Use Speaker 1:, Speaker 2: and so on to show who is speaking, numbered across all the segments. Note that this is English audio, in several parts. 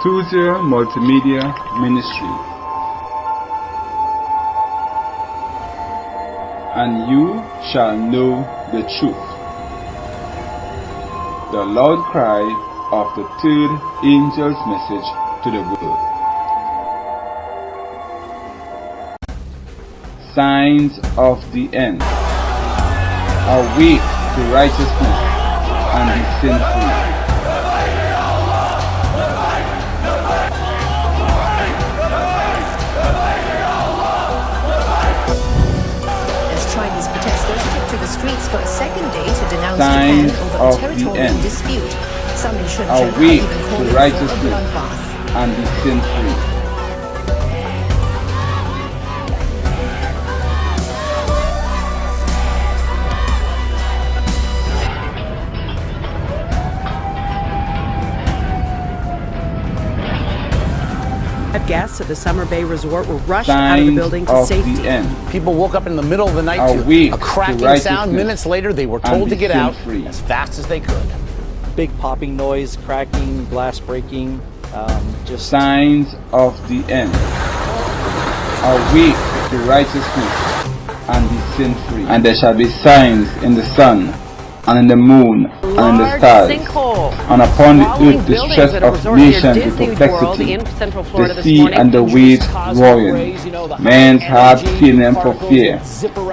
Speaker 1: Tuesday Multimedia Ministry. And you shall know the truth. The loud cry of the third angel's message to the world. Signs of the end. Awake to righteousness and be sin free.
Speaker 2: Chinese protesters took to the streets for a second day to denounce
Speaker 1: Signs
Speaker 2: Japan over a
Speaker 1: of the
Speaker 2: territorial
Speaker 1: end.
Speaker 2: dispute. Some in Shenzhen are
Speaker 1: Awake
Speaker 2: even
Speaker 1: to
Speaker 2: calling for a
Speaker 1: righteousness
Speaker 2: bloodbath.
Speaker 1: and be sin free.
Speaker 3: Guests at the Summer Bay Resort were rushed out of the building to safety.
Speaker 1: The end.
Speaker 4: People woke up in the middle of the night
Speaker 1: Awake
Speaker 4: to a cracking sound. Minutes later, they were told to get out as fast as they could.
Speaker 5: Big popping noise, cracking, glass breaking, just...
Speaker 1: Signs of the end. Awake to righteousness and be sin free. And there shall be signs in the sun, and in the moon, and in the stars, and upon the earth the stress of nations with perplexity, the sea and the waves roaring, men's hearts failing for fear,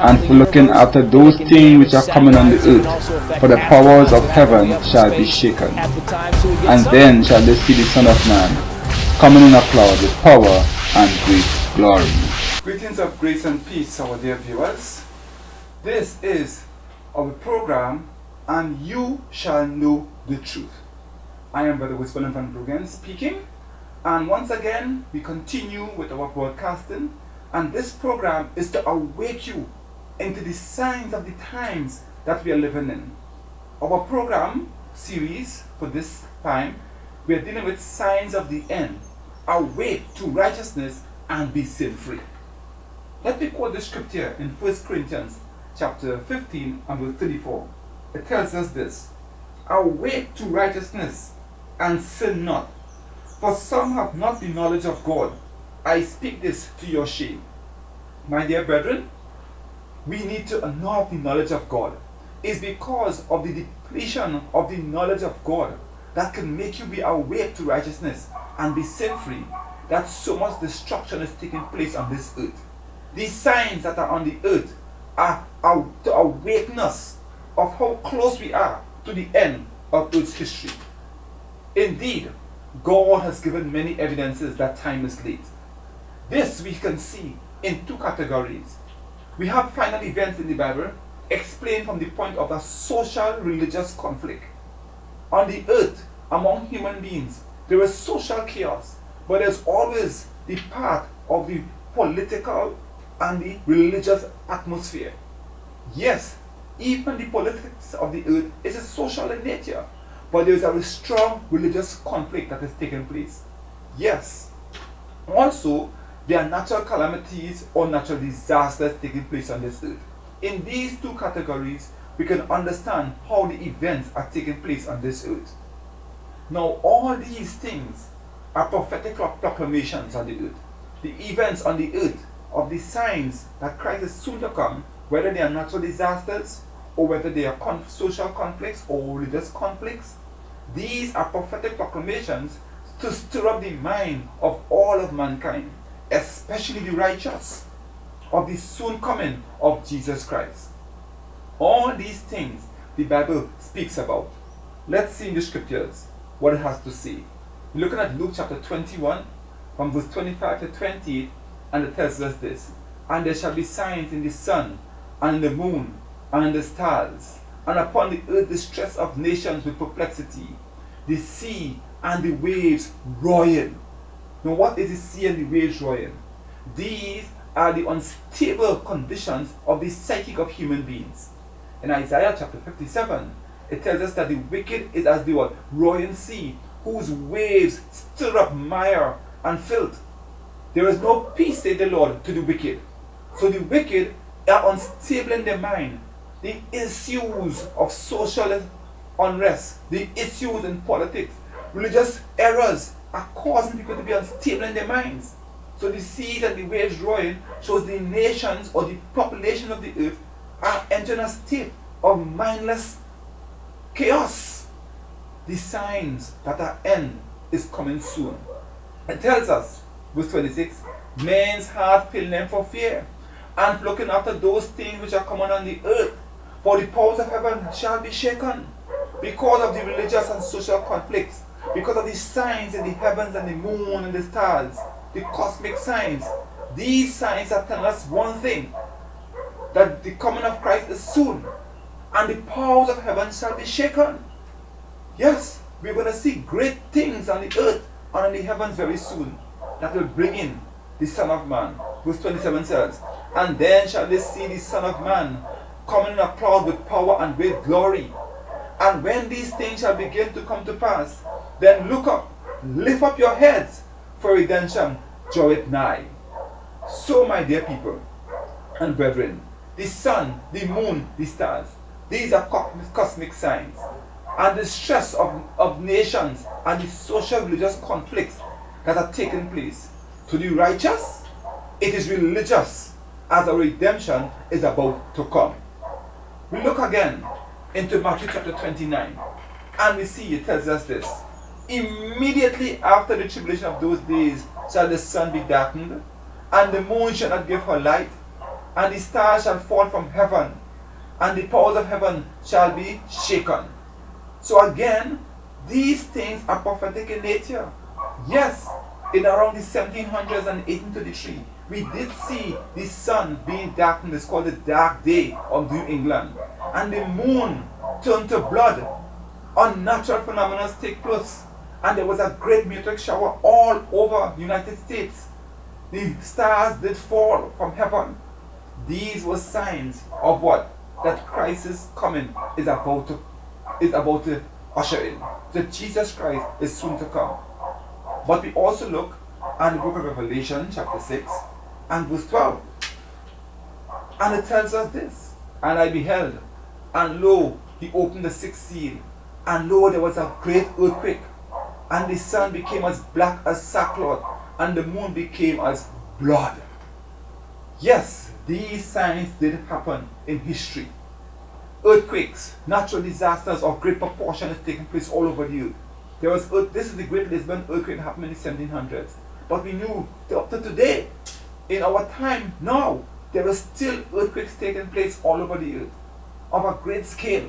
Speaker 1: and for looking after those things which are coming on the earth, for the powers of heaven shall be shaken. And then shall they see the Son of Man coming in a cloud with power and great glory. Greetings of grace and peace, our dear viewers. This is our program, And You Shall Know the Truth. I am Brother Wilson van Bruggen speaking, and once again we continue with our broadcasting, and this program is to awake you into the signs of the times that we are living in. Our program series for this time, we are dealing with signs of the end. Awake to righteousness and be sin free. Let me quote the scripture in 1 Corinthians chapter 15 and verse 34. It tells us this: awake to righteousness and sin not, for some have not the knowledge of God. I speak this to your shame. My dear brethren, we need to have the knowledge of God. It's because of the depletion of the knowledge of God that can make you be awake to righteousness and be sin free that so much destruction is taking place on this earth. These signs that are on the earth are to awaken us of how close we are to the end of Earth's history. Indeed, God has given many evidences that time is late. This we can see in two categories. We have final events in the Bible explained from the point of a social religious conflict. On the earth, among human beings, there is social chaos, but there's always the part of the political and the religious atmosphere. Yes, even the politics of the earth is a social in nature, but there is a strong religious conflict that is taking place. Yes, also there are natural calamities or natural disasters taking place on this earth. In these two categories, we can understand how the events are taking place on this earth. Now, all these things are prophetic proclamations on the earth. The events on the earth of the signs that Christ is soon to come, whether they are natural disasters or whether they are social conflicts or religious conflicts, these are prophetic proclamations to stir up the mind of all of mankind, especially the righteous, of the soon coming of Jesus Christ. All these things the Bible speaks about. Let's see in the scriptures what it has to say. We're looking at Luke chapter 21 from verse 25 to 28, and it tells us this: and there shall be signs in the sun and in the moon and in the stars, and upon the earth the stress of nations with perplexity, the sea and the waves roaring. Now, what is the sea and the waves roaring? These are the unstable conditions of the psyche of human beings. In Isaiah chapter 57, it tells us that the wicked is as the what? Roaring sea, whose waves stir up mire and filth. There is no peace, said the Lord, to the wicked. So the wicked are unstable in their mind. The issues of social unrest, the issues in politics, religious errors are causing people to be unstable in their minds. So the seas and the waves roaring shows the nations or the population of the earth are entering a state of mindless chaos. The signs that our end is coming soon. It tells us, verse 26, men's heart fail them for fear, and looking after those things which are common on the earth. For the powers of heaven shall be shaken, because of the religious and social conflicts, because of the signs in the heavens and the moon and the stars, the cosmic signs. These signs are telling us one thing, that the coming of Christ is soon, and the powers of heaven shall be shaken. Yes, we're going to see great things on the earth and on the heavens very soon, that will bring in the Son of Man. Verse 27 says, and then shall they see the Son of Man coming in a cloud with power and great glory. And when these things shall begin to come to pass, then look up, lift up your heads, for redemption draweth nigh. So, my dear people and brethren, the sun, the moon, the stars, these are cosmic signs. And the stress of nations and the social religious conflicts that are taking place. To the righteous, it is religious, as a redemption is about to come. We look again into Matthew chapter 29, and we see it tells us this. Immediately after the tribulation of those days shall the sun be darkened, and the moon shall not give her light, and the stars shall fall from heaven, and the powers of heaven shall be shaken. So again, these things are prophetic in nature. Yes, in around the 1700s and 1833, we did see the sun being darkened. It's called the dark day of New England. And the moon turned to blood. Unnatural phenomena take place. And there was a great meteoric shower all over the United States. The stars did fall from heaven. These were signs of what? That Christ's coming is about to usher in. That Jesus Christ is soon to come. But we also look at the book of Revelation, chapter 6, and verse 12. And it tells us this. And I beheld, and lo, he opened the sixth seal, and lo, there was a great earthquake, and the sun became as black as sackcloth, and the moon became as blood. Yes, these signs did happen in history. Earthquakes, natural disasters of great proportion is taking place all over the earth. This is the Great Lisbon earthquake that happened in the 1700s. But we knew up to today, in our time now, there are still earthquakes taking place all over the earth of a great scale.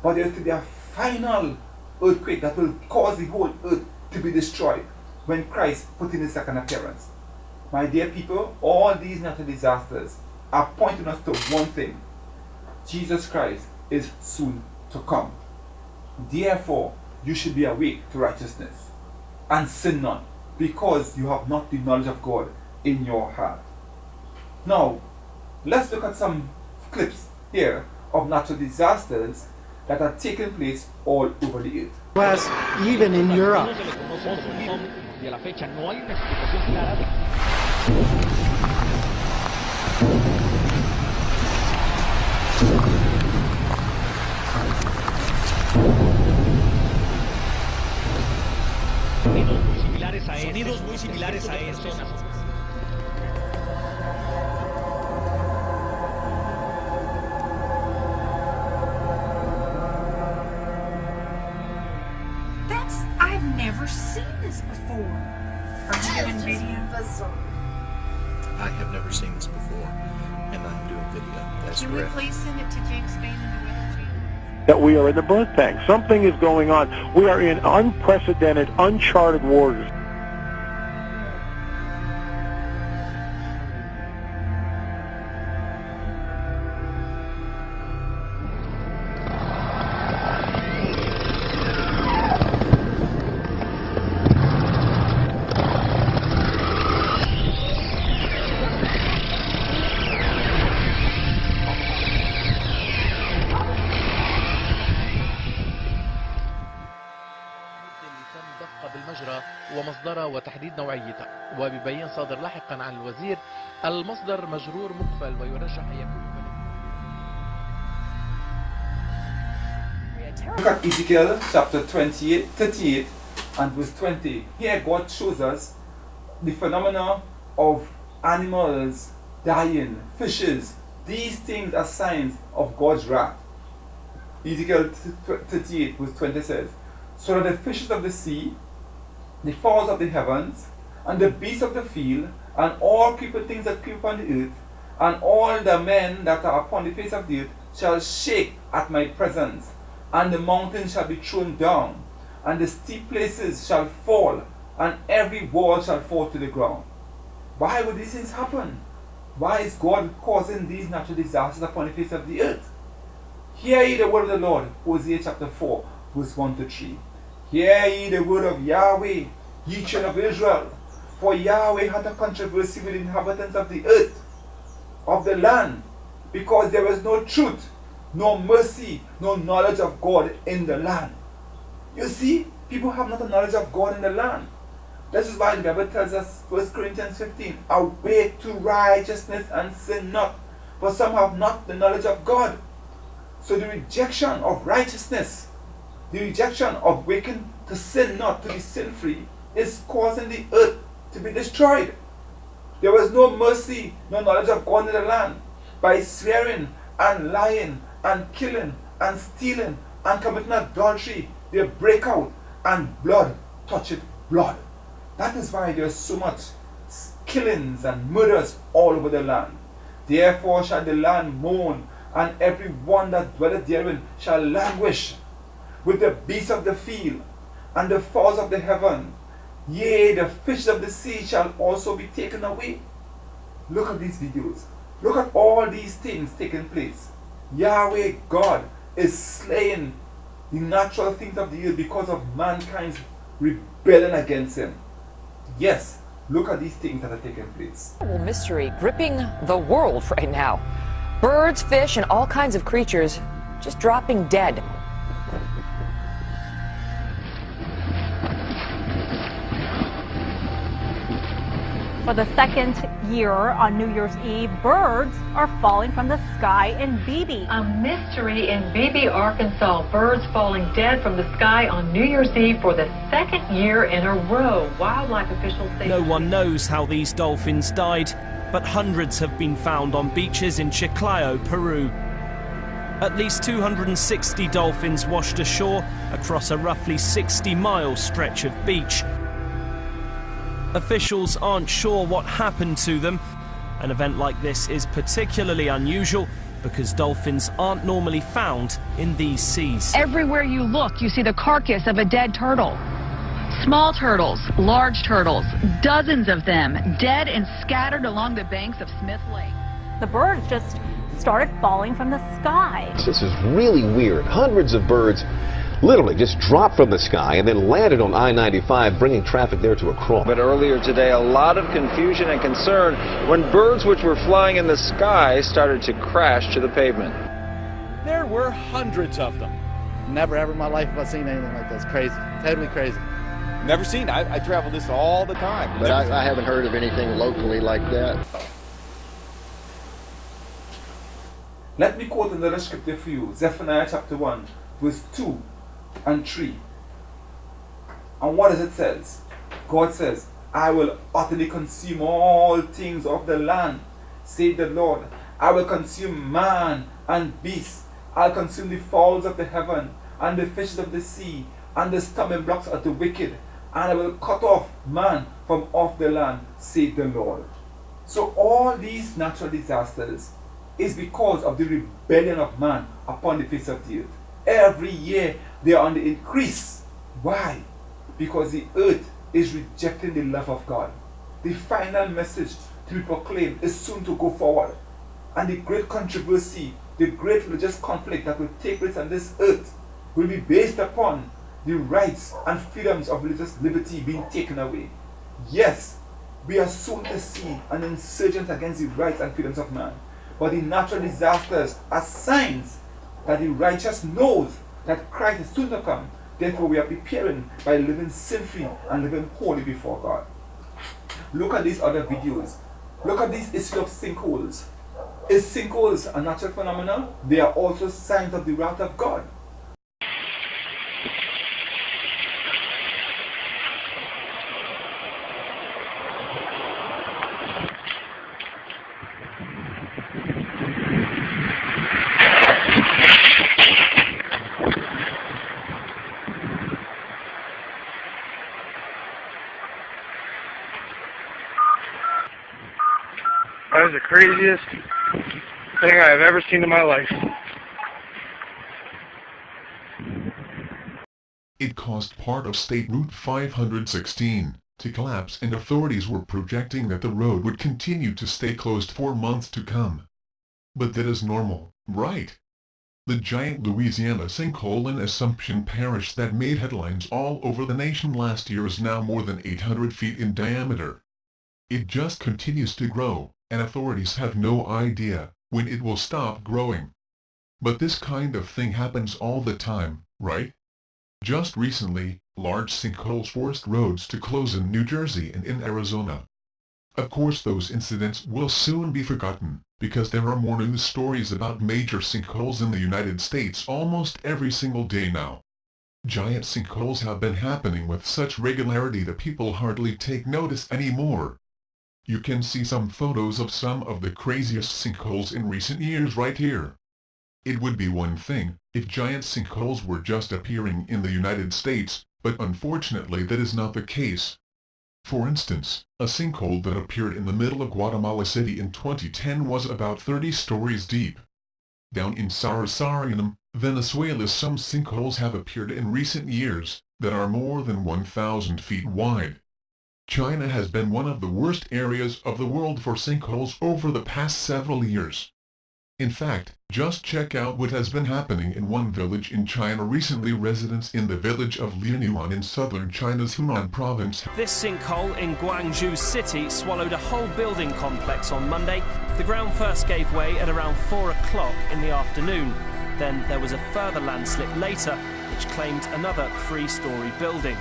Speaker 1: But there is to be a final earthquake that will cause the whole earth to be destroyed when Christ put in his second appearance. My dear people, all these natural disasters are pointing us to one thing. Jesus Christ is soon to come. Therefore, you should be awake to righteousness and sin not, because you have not the knowledge of God in your heart. Now, let's look at some clips here of natural disasters that are taking place all over the earth.
Speaker 6: Plus, even in Europe.
Speaker 7: Sonidos muy similares a estos.
Speaker 2: I've never seen this before. Are you doing video?
Speaker 8: I have never seen this before, and I'm doing video. That's
Speaker 2: Can
Speaker 8: correct.
Speaker 2: we please send it to Jake Spain and the Weather Channel?
Speaker 9: That we are in the birth tank. Something is going on. We are in unprecedented, uncharted waters.
Speaker 10: ومصدرها وتحديد نوعيتها، وبيبين صادر لاحقا عن الوزير المصدر مجرور مقفل ويرجح أن يكون.
Speaker 1: Look at Ezekiel chapter 38 and verse 20. Here God shows us the phenomena of animals dying, fishes. These things are signs of God's wrath. Ezekiel 38 verse 20 says, so that the fishes of the sea, the fowls of the heavens, and the beasts of the field, and all creeping things that creep upon the earth, and all the men that are upon the face of the earth shall shake at my presence, and the mountains shall be thrown down, and the steep places shall fall, and every wall shall fall to the ground. Why would these things happen? Why is God causing these natural disasters upon the face of the earth? Hear ye the word of the Lord, Hosea chapter 4, verse 1 to 3. Hear ye the word of Yahweh, ye children of Israel. For Yahweh had a controversy with the inhabitants of the earth, of the land, because there was no truth, no mercy, no knowledge of God in the land. You see, people have not a knowledge of God in the land. This is why the Bible tells us, 1 Corinthians 15, awake to righteousness and sin not, for some have not the knowledge of God. So the rejection of righteousness, the rejection of waking to sin not, to be sin free, is causing the earth to be destroyed. There was no mercy, no knowledge of God in the land. By swearing and lying and killing and stealing and committing adultery, they break out and blood toucheth blood. That is why there is so much killings and murders all over the land. Therefore shall the land mourn, and every one that dwelleth therein shall languish, with the beasts of the field and the fowls of the heaven. Yea, the fish of the sea shall also be taken away. Look at these videos. Look at all these things taking place. Yahweh God is slaying the natural things of the earth because of mankind's rebellion against him. Yes, look at these things that are taking place.
Speaker 11: Mystery gripping the world right now. Birds, fish, and all kinds of creatures just dropping dead.
Speaker 12: For the second year on New Year's Eve, birds are falling from the sky in Beebe.
Speaker 13: A mystery in Beebe, Arkansas. Birds falling dead from the sky on New Year's Eve for the second year in a row. Wildlife officials say
Speaker 14: no one knows how these dolphins died, but hundreds have been found on beaches in Chiclayo, Peru. At least 260 dolphins washed ashore across a roughly 60-mile stretch of beach. Officials aren't sure what happened to them. An event like this is particularly unusual because dolphins aren't normally found in these seas.
Speaker 15: Everywhere you look, you see the carcass of a dead turtle. Small turtles, large turtles, dozens of them, dead and scattered along the banks of Smith Lake.
Speaker 12: The birds just started falling from the sky.
Speaker 16: This is really weird. Hundreds of birds literally just dropped from the sky and then landed on I-95, bringing traffic there to a crawl.
Speaker 17: But earlier today, a lot of confusion and concern when birds which were flying in the sky started to crash to the pavement.
Speaker 18: There were hundreds of them.
Speaker 19: Never ever in my life have I seen anything like this. Crazy. Totally crazy.
Speaker 18: Never seen. I travel this all the time.
Speaker 19: But I haven't heard of anything locally like that.
Speaker 1: Let me quote another scripture for you. Zephaniah chapter 1, verse 2 and 3. And what does it says? God says, I will utterly consume all things of the land, saith the Lord. I will consume man and beast. I'll consume the fowls of the heaven and the fishes of the sea and the stumbling blocks of the wicked. And I will cut off man from off the land, saith the Lord. So all these natural disasters is because of the rebellion of man upon the face of the earth. Every year they are on the increase. Why? Because the earth is rejecting the love of God. The final message to be proclaimed is soon to go forward. And the great controversy, the great religious conflict that will take place on this earth will be based upon the rights and freedoms of religious liberty being taken away. Yes, we are soon to see an insurgence against the rights and freedoms of man. But the natural disasters are signs that the righteous knows that Christ is soon to come. Therefore, we are preparing by living sin-free and living holy before God. Look at these other videos. Look at this issue of sinkholes. Is sinkholes a natural phenomenon? They are also signs of the wrath of God.
Speaker 20: That was the craziest thing I've ever seen in my life.
Speaker 21: It caused part of State Route 516 to collapse, and authorities were projecting that the road would continue to stay closed for months to come. But that is normal, right? The giant Louisiana sinkhole in Assumption Parish that made headlines all over the nation last year is now more than 800 feet in diameter. It just continues to grow, and authorities have no idea when it will stop growing. But this kind of thing happens all the time, right? Just recently, large sinkholes forced roads to close in New Jersey and in Arizona. Of course, those incidents will soon be forgotten, because there are more news stories about major sinkholes in the United States almost every single day now. Giant sinkholes have been happening with such regularity that people hardly take notice anymore. You can see some photos of some of the craziest sinkholes in recent years right here. It would be one thing if giant sinkholes were just appearing in the United States, but unfortunately that is not the case. For instance, a sinkhole that appeared in the middle of Guatemala City in 2010 was about 30 stories deep. Down in Sarasarianum, Venezuela, some sinkholes have appeared in recent years that are more than 1,000 feet wide. China has been one of the worst areas of the world for sinkholes over the past several years. In fact, just check out what has been happening in one village in China recently. Residents in the village of Lianyuan in southern China's Hunan province.
Speaker 14: This sinkhole in Guangzhou City swallowed a whole building complex on Monday. The ground first gave way at around 4 o'clock in the afternoon. Then there was a further landslip later, which claimed another 3-story building.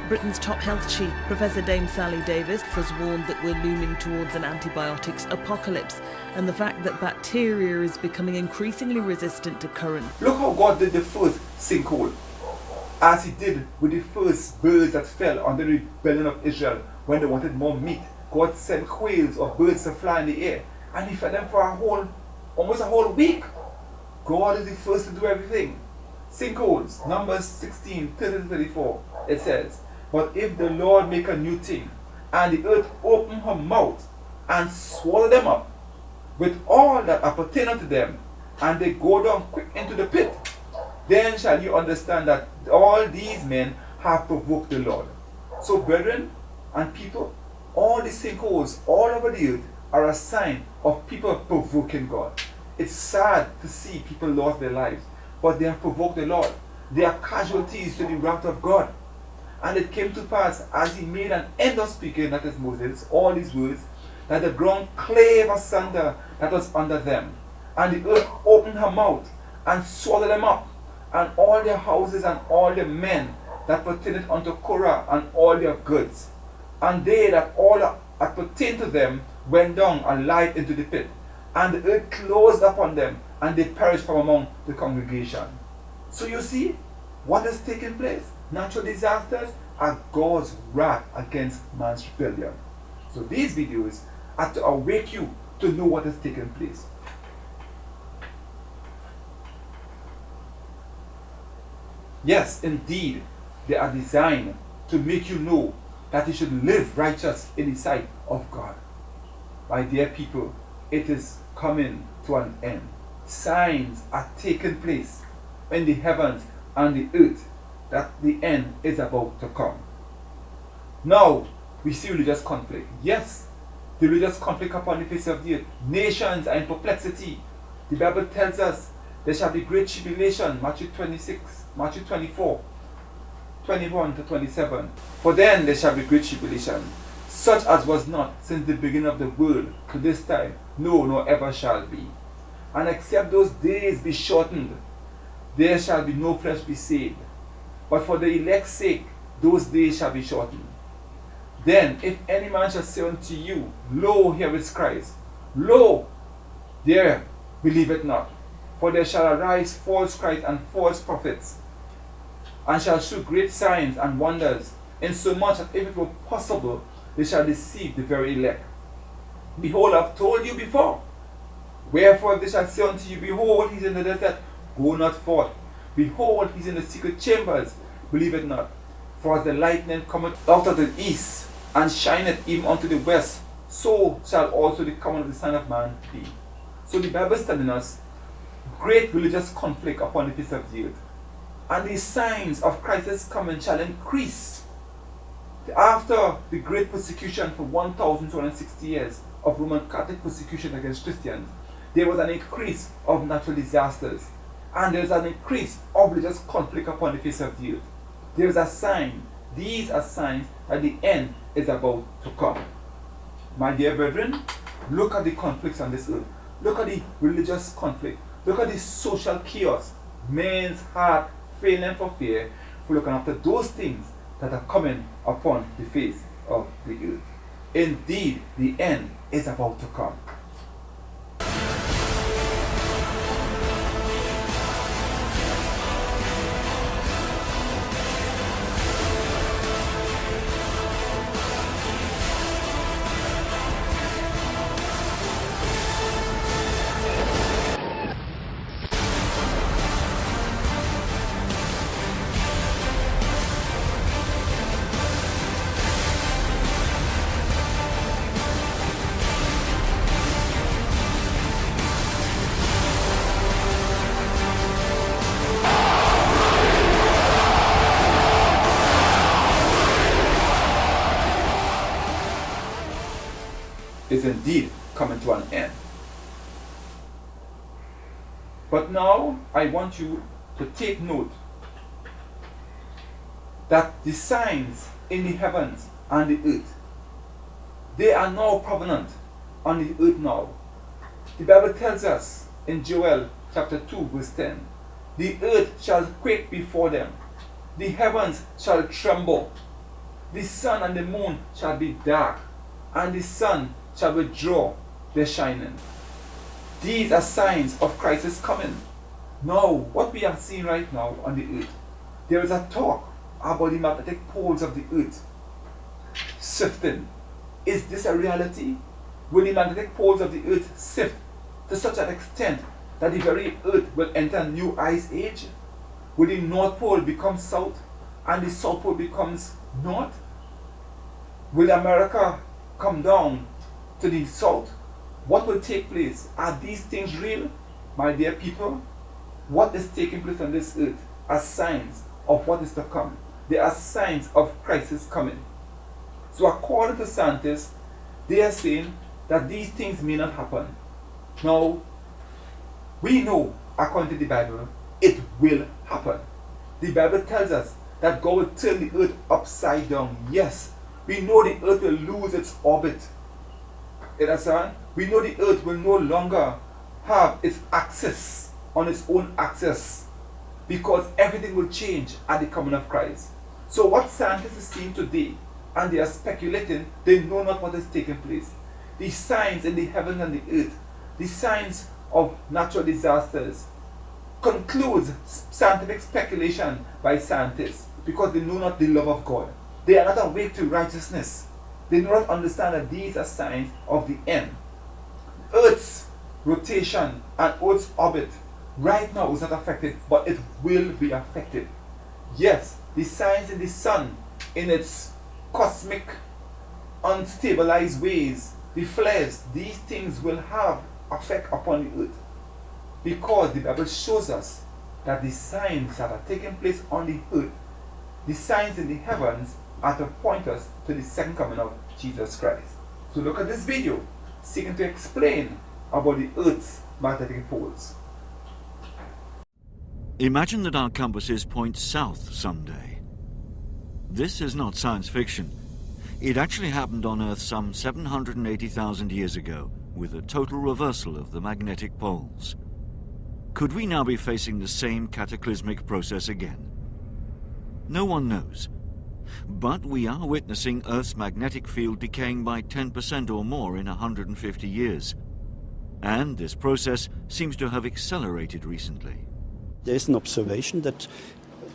Speaker 22: Britain's top health chief, Professor Dame Sally Davis, has warned that we're looming towards an antibiotics apocalypse, and the fact that bacteria is becoming increasingly resistant to current.
Speaker 1: Look how God did the first sinkhole, as he did with the first birds that fell under the rebellion of Israel when they wanted more meat. God sent quails or birds to fly in the air, and he fed them for almost a whole week. God is the first to do everything. Sinkholes, Numbers 16, 30-34, it says, "But if the Lord make a new thing, and the earth open her mouth, and swallow them up, with all that appertain unto them, and they go down quick into the pit, then shall you understand that all these men have provoked the Lord." So brethren and people, all the sinkholes all over the earth are a sign of people provoking God. It's sad to see people lost their lives, but they have provoked the Lord. They are casualties to the wrath of God. And it came to pass, as he made an end of speaking, that is Moses, all these words, that the ground clave asunder that was under them, and the earth opened her mouth, and swallowed them up, and all their houses, and all the men that pertained unto Korah, and all their goods. And they that all that pertained to them went down alive into the pit, and the earth closed upon them, and they perished from among the congregation. So you see, what is taking place? Natural disasters are God's wrath against man's rebellion. So these videos are to awake you to know what is taking place. Yes, indeed, they are designed to make you know that you should live righteous in the sight of God. My dear people, it is coming to an end. Signs are taking place in the heavens and the earth that the end is about to come. Now, we see religious conflict. Yes, the religious conflict upon the face of the earth. Nations are in perplexity. The Bible tells us there shall be great tribulation, Matthew 26, Matthew 24, 21-27. For then there shall be great tribulation, such as was not since the beginning of the world to this time, no, nor ever shall be. And except those days be shortened, there shall be no flesh be saved. But for the elect's sake, those days shall be shortened. Then, if any man shall say unto you, Lo, here is Christ, lo, there, believe it not. For there shall arise false Christs and false prophets, and shall shew great signs and wonders, insomuch that if it were possible, they shall deceive the very elect. Behold, I have told you before. Wherefore they shall say unto you, behold, he is in the desert, go not forth. Behold, he is in the secret chambers, believe it not. For as the lightning cometh out of the east, and shineth even unto the west, so shall also the coming of the Son of Man be. So the Bible is telling us great religious conflict upon the face of the earth. And the signs of Christ's coming shall increase. After the great persecution for 1,260 years of Roman Catholic persecution against Christians, there was an increase of natural disasters. And there is an increase of religious conflict upon the face of the earth. There is a sign. These are signs that the end is about to come. My dear brethren, look at the conflicts on this earth. Look at the religious conflict. Look at the social chaos. Men's heart failing for fear, for looking after those things that are coming upon the face of the earth. Indeed, the end is about to come. Is indeed coming to an end. But now I want you to take note that the signs in the heavens and the earth, they are now prominent on the earth now. The Bible tells us in Joel chapter 2 verse 10, the earth shall quake before them, the heavens shall tremble, the sun and the moon shall be dark, and the sun shall withdraw their shining. These are signs of Christ's coming. Now, what we are seeing right now on the earth, there is a talk about the magnetic poles of the earth shifting. Is this a reality? Will the magnetic poles of the earth shift to such an extent that the very earth will enter a new ice age? Will the North Pole become south and the South Pole becomes north? Will America come down to the south? What will take place? Are these things real? My dear people, what is taking place on this earth are signs of what is to come. They are signs of Christ's coming. So according to scientists, they are saying that these things may not happen. Now, we know, according to the Bible, it will happen. The Bible tells us that God will turn the earth upside down. Yes, we know the earth will lose its orbit. We know the earth will no longer have its axis on its own axis, because everything will change at the coming of Christ. So what scientists are seeing today, and they are speculating, they know not what is taking place. The signs in the heavens and the earth, the signs of natural disasters, concludes scientific speculation by scientists, because they know not the love of God. They are not awake to righteousness. They do not understand that these are signs of the end. Earth's rotation and Earth's orbit right now is not affected, but it will be affected. Yes, the signs in the sun, in its cosmic, unstabilized ways, the flares, these things will have effect upon the earth. Because the Bible shows us that the signs that are taking place on the earth, the signs in the heavens, are to point us to the second coming of Jesus Christ. So look at this video, seeking to explain about the earth's magnetic poles.
Speaker 3: Imagine that our compasses point south someday. This is not science fiction. It actually happened on Earth some 780,000 years ago, with a total reversal of the magnetic poles. Could we now be facing the same cataclysmic process again? No one knows. But we are witnessing Earth's magnetic field decaying by 10% or more in 150 years. And this process seems to have accelerated recently.
Speaker 4: There is an observation that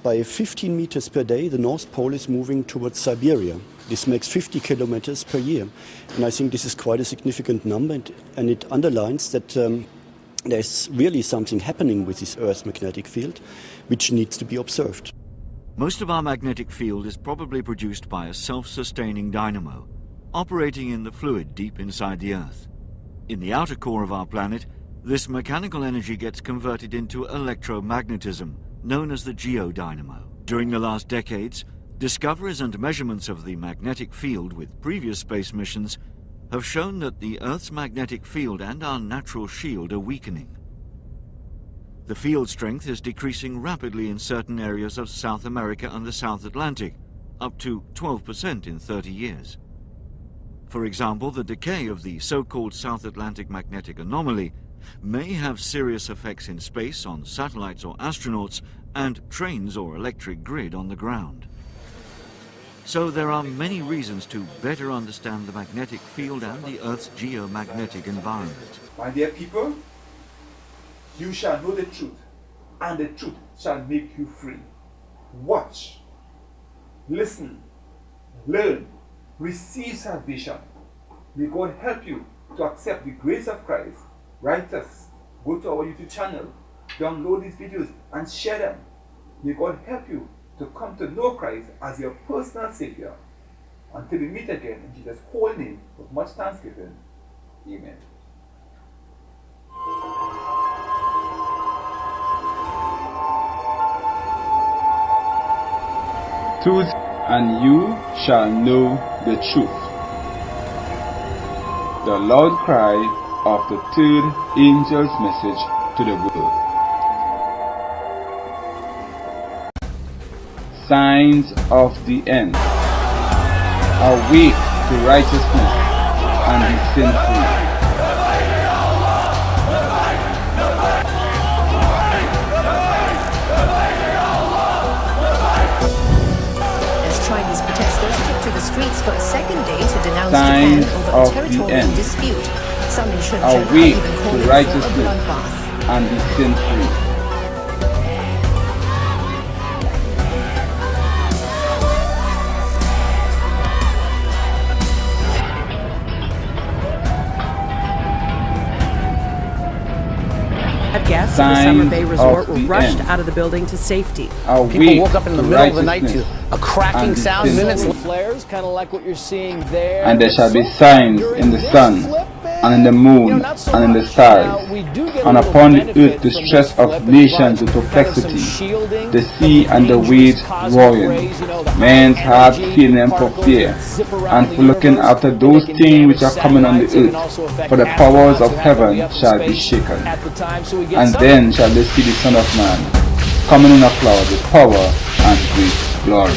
Speaker 4: by 15 meters per day, the North Pole is moving towards Siberia. This makes 50 kilometers per year. And I think this is quite a significant number, and it underlines that there's really something happening with this Earth's magnetic field which needs to be observed.
Speaker 3: Most of our magnetic field is probably produced by a self-sustaining dynamo, operating in the fluid deep inside the Earth. In the outer core of our planet, this mechanical energy gets converted into electromagnetism, known as the geodynamo. During the last decades, discoveries and measurements of the magnetic field with previous space missions have shown that the Earth's magnetic field and our natural shield are weakening. The field strength is decreasing rapidly in certain areas of South America and the South Atlantic, up to 12% in 30 years. For example, the decay of the so-called South Atlantic magnetic anomaly may have serious effects in space on satellites or astronauts and trains or electric grid on the ground. So there are many reasons to better understand the magnetic field and the Earth's geomagnetic environment.
Speaker 1: My dear people, you shall know the truth, and the truth shall make you free. Watch, listen, learn, receive salvation. May God help you to accept the grace of Christ. Write us, go to our YouTube channel, download these videos and share them. May God help you to come to know Christ as your personal Savior. Until we meet again in Jesus' holy name, with much thanksgiving. Amen. Truth, and you shall know the truth. The loud cry of the third angel's message to the world. Signs of the end. Awake to righteousness and be sin free.
Speaker 2: As Chinese protesters took to the streets for a second day to denounce
Speaker 1: Signs
Speaker 2: Japan over a
Speaker 1: of the
Speaker 2: territorial
Speaker 1: end.
Speaker 2: dispute. Some in Shenzhen
Speaker 1: Awake
Speaker 2: even
Speaker 1: to
Speaker 2: called it
Speaker 1: righteousness
Speaker 2: for a bloodbath.
Speaker 1: and be sin free.
Speaker 5: Guests at the Summer Bay Resort were rushed out of the building to safety.
Speaker 6: People woke up in the middle of the night to a cracking sound. Minutes
Speaker 7: flares, kind of like what you're seeing there.
Speaker 1: And there shall be signs in the sun, and in the moon, and in the stars, and upon the earth the stress of nations with perplexity, the sea and the waves roaring, men's hearts feeling them for fear, and for looking after those things which are coming on the earth, for the powers of heaven shall be shaken. And then shall they see the Son of Man coming in a cloud with power and great glory.